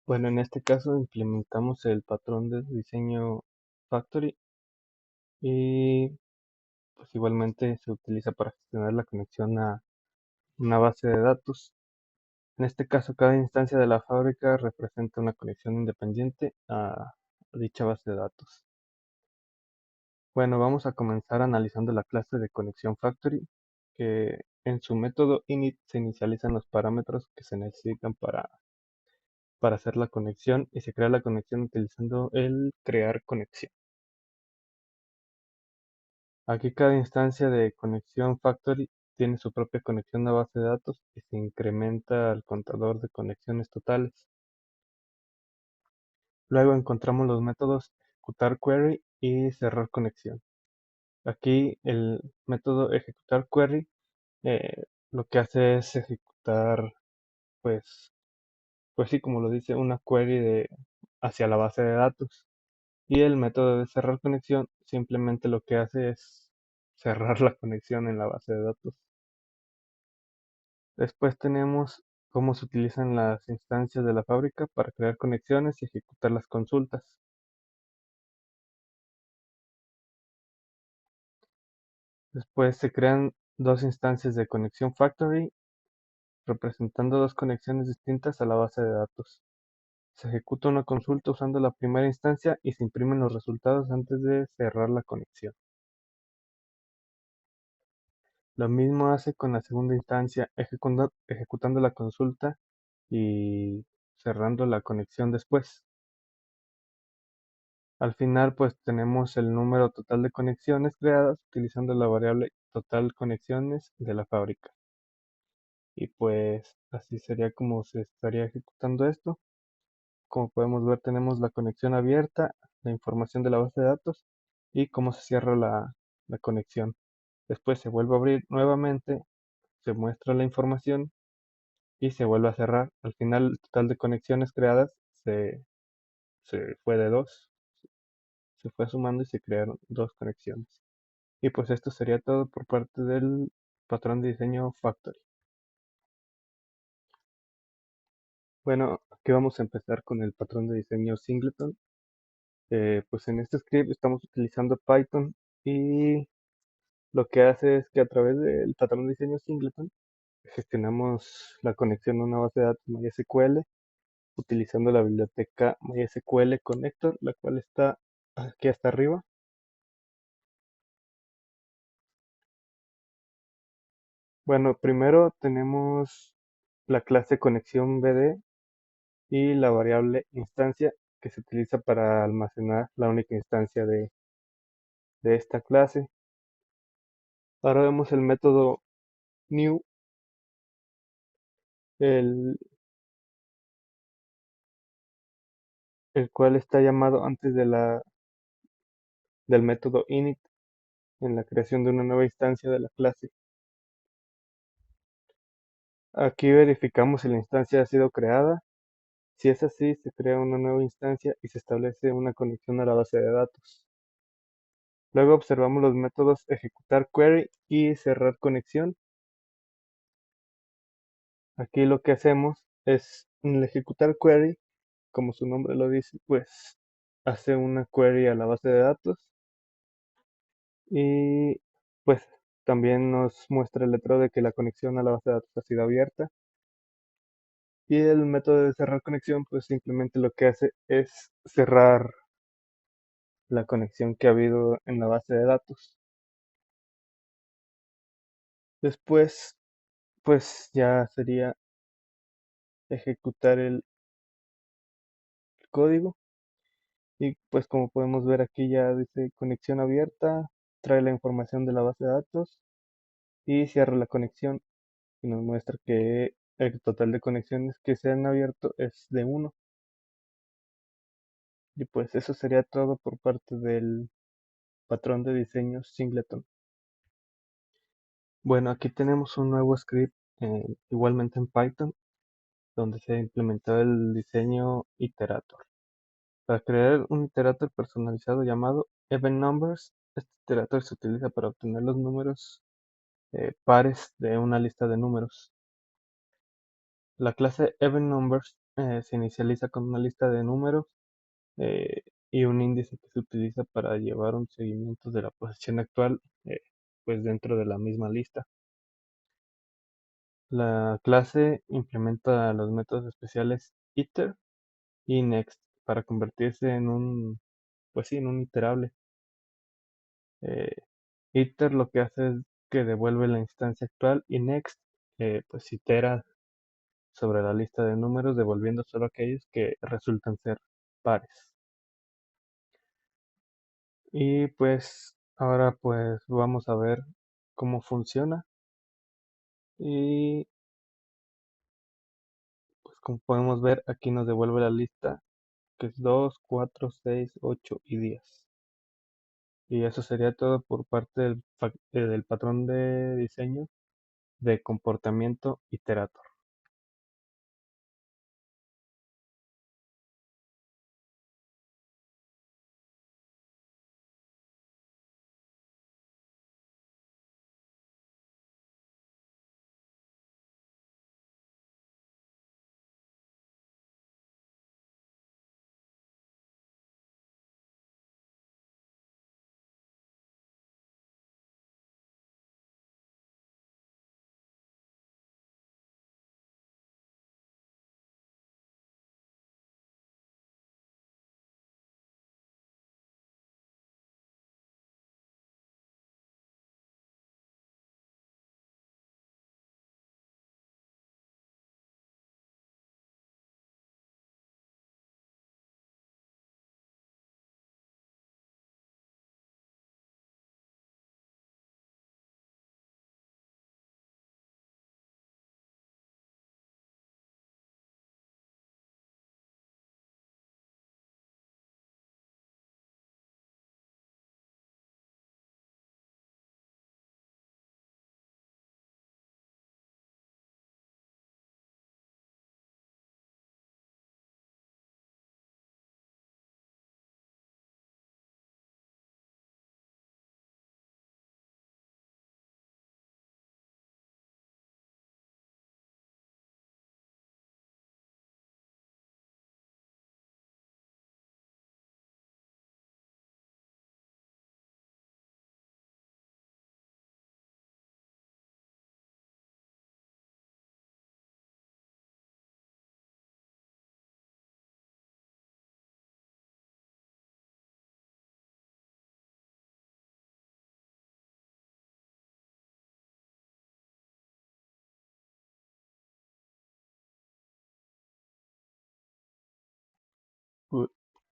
Bueno, en este caso implementamos el patrón de diseño Factory y pues igualmente se utiliza para gestionar la conexión a una base de datos. En este caso, cada instancia de la fábrica representa una conexión independiente a dicha base de datos. Bueno, vamos a comenzar analizando la clase de conexión Factory, que en su método init se inicializan los parámetros que se necesitan para hacer la conexión y se crea la conexión utilizando el crear conexión. Aquí cada instancia de conexión Factory tiene su propia conexión a base de datos y se incrementa el contador de conexiones totales. Luego encontramos los métodos ejecutar query y cerrar conexión. Aquí el método ejecutar query lo que hace es ejecutar, pues, pues sí, como lo dice, una query hacia la base de datos. Y el método de cerrar conexión simplemente lo que hace es cerrar la conexión en la base de datos. Después tenemos cómo se utilizan las instancias de la fábrica para crear conexiones y ejecutar las consultas. Después se crean dos instancias de conexión factory representando dos conexiones distintas a la base de datos. Se ejecuta una consulta usando la primera instancia y se imprimen los resultados antes de cerrar la conexión. Lo mismo hace con la segunda instancia, ejecutando la consulta y cerrando la conexión después. Al final, pues tenemos el número total de conexiones creadas utilizando la variable total conexiones de la fábrica. Y pues así sería como se estaría ejecutando esto. Como podemos ver, tenemos la conexión abierta, la información de la base de datos y cómo se cierra la conexión. Después se vuelve a abrir nuevamente, se muestra la información y se vuelve a cerrar. Al final, el total de conexiones creadas se, se fue de 2, se fue sumando y se crearon dos conexiones. Y pues esto sería todo por parte del patrón de diseño Factory. Bueno, aquí vamos a empezar con el patrón de diseño Singleton. Pues en este script estamos utilizando Python y lo que hace es que a través del patrón de diseño Singleton gestionamos la conexión a una base de datos MySQL utilizando la biblioteca MySQL Connector, la cual está aquí hasta arriba. Bueno, primero tenemos la clase conexión BD y la variable instancia que se utiliza para almacenar la única instancia de esta clase. Ahora vemos el método new, el, el cual está llamado antes del método init en la creación de una nueva instancia de la clase. Aquí verificamos si la instancia ha sido creada. Si es así, se crea una nueva instancia y se establece una conexión a la base de datos. Luego observamos los métodos ejecutar query y cerrar conexión. Aquí lo que hacemos es en el ejecutar query, como su nombre lo dice, pues hace una query a la base de datos y pues también nos muestra el letrero de que la conexión a la base de datos ha sido abierta. Y el método de cerrar conexión, pues simplemente lo que hace es cerrar la conexión que ha habido en la base de datos. Después, pues ya sería ejecutar el código. Y pues como podemos ver aquí ya dice conexión abierta, trae la información de la base de datos y cierra la conexión y nos muestra que el total de conexiones que se han abierto es de 1. Y pues eso sería todo por parte del patrón de diseño Singleton. Bueno, aquí tenemos un nuevo script igualmente en Python donde se implementó el diseño iterator. Para crear un iterator personalizado llamado Event Numbers, este iterator se utiliza para obtener los números pares de una lista de números. La clase Event Numbers se inicializa con una lista de números y un índice que se utiliza para llevar un seguimiento de la posición actual, pues dentro de la misma lista. La clase implementa los métodos especiales iter y next para convertirse en un, pues sí, en un iterable. Eh, iter lo que hace es que devuelve la instancia actual y next pues itera sobre la lista de números devolviendo solo aquellos que resultan ser pares. Y pues ahora pues vamos a ver cómo funciona y pues como podemos ver aquí nos devuelve la lista que es 2, 4, 6, 8 y 10. Y eso sería todo por parte del patrón de diseño de comportamiento iterator.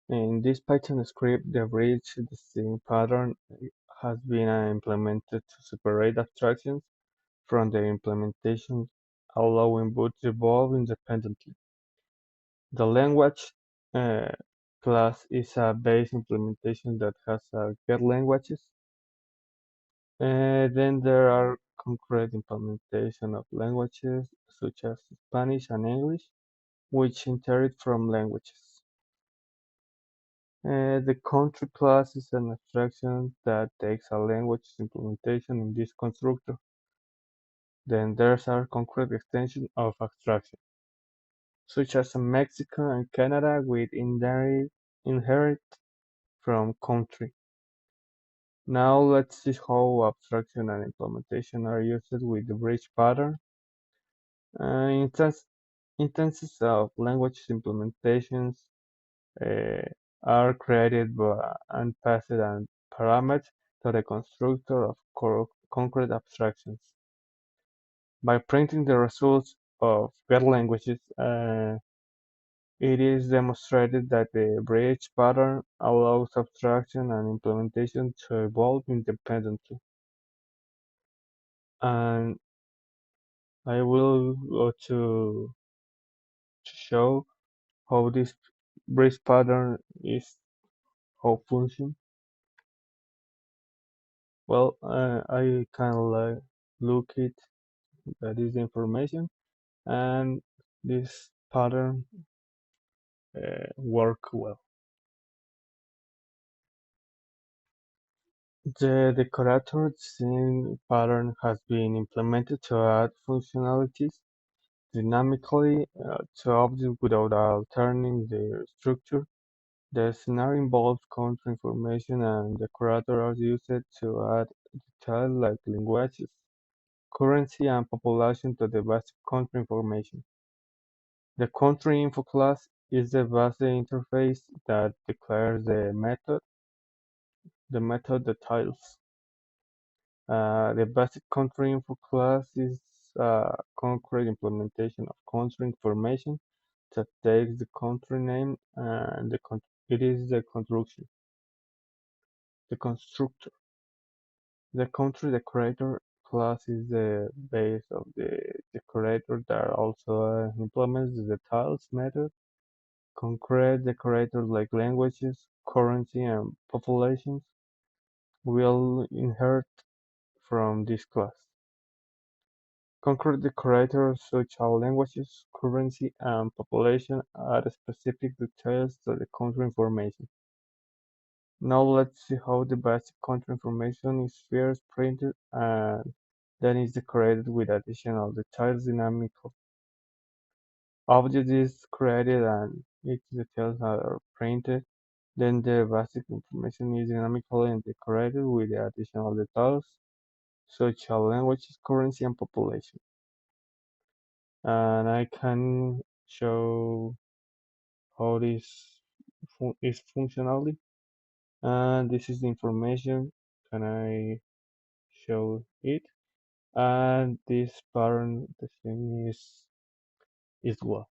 In this Python script, the bridge distinct pattern has been implemented to separate abstractions from their implementation, allowing both to evolve independently. The language uh, class is a base implementation that has get languages. Then there are concrete implementation of languages such as Spanish and English, which inherit from languages. The country class is an abstraction that takes a language implementation in this constructor. Then there's our concrete extension of abstraction, such as Mexico and Canada with inherit from country. Now let's see how abstraction and implementation are used with the bridge pattern. Instances of language implementations uh, are created and passed as parameters to the constructor of concrete abstractions. By printing the results of get languages, it is demonstrated that the bridge pattern allows abstraction and implementation to evolve independently. And I will go to show how this bridge pattern is how function. Well, I can like look it that is the information and this pattern work well. The decorator scene pattern has been implemented to add functionalities dynamically to objects without altering their structure. The scenario involves country information and the creator are used to add details like languages, currency, and population to the basic country information. The country info class is the basic interface that declares the method details. The basic country info class is a concrete implementation of country information that takes the country name and it is the construction. The constructor. The country decorator class is the base of the decorator that also implements the details method. Concrete decorators like languages, currency, and populations will inherit from this class. Concrete decorators such as languages, currency, and population add specific details to the country information. Now let's see how the basic country information is first printed and then is decorated with additional details dynamically. Object is created and its details are printed. Then the basic information is dynamically decorated with the additional details such as languages, currency, and population. And I can show how this is functionally. And this is the information. Can I show it? And this pattern the thing is well.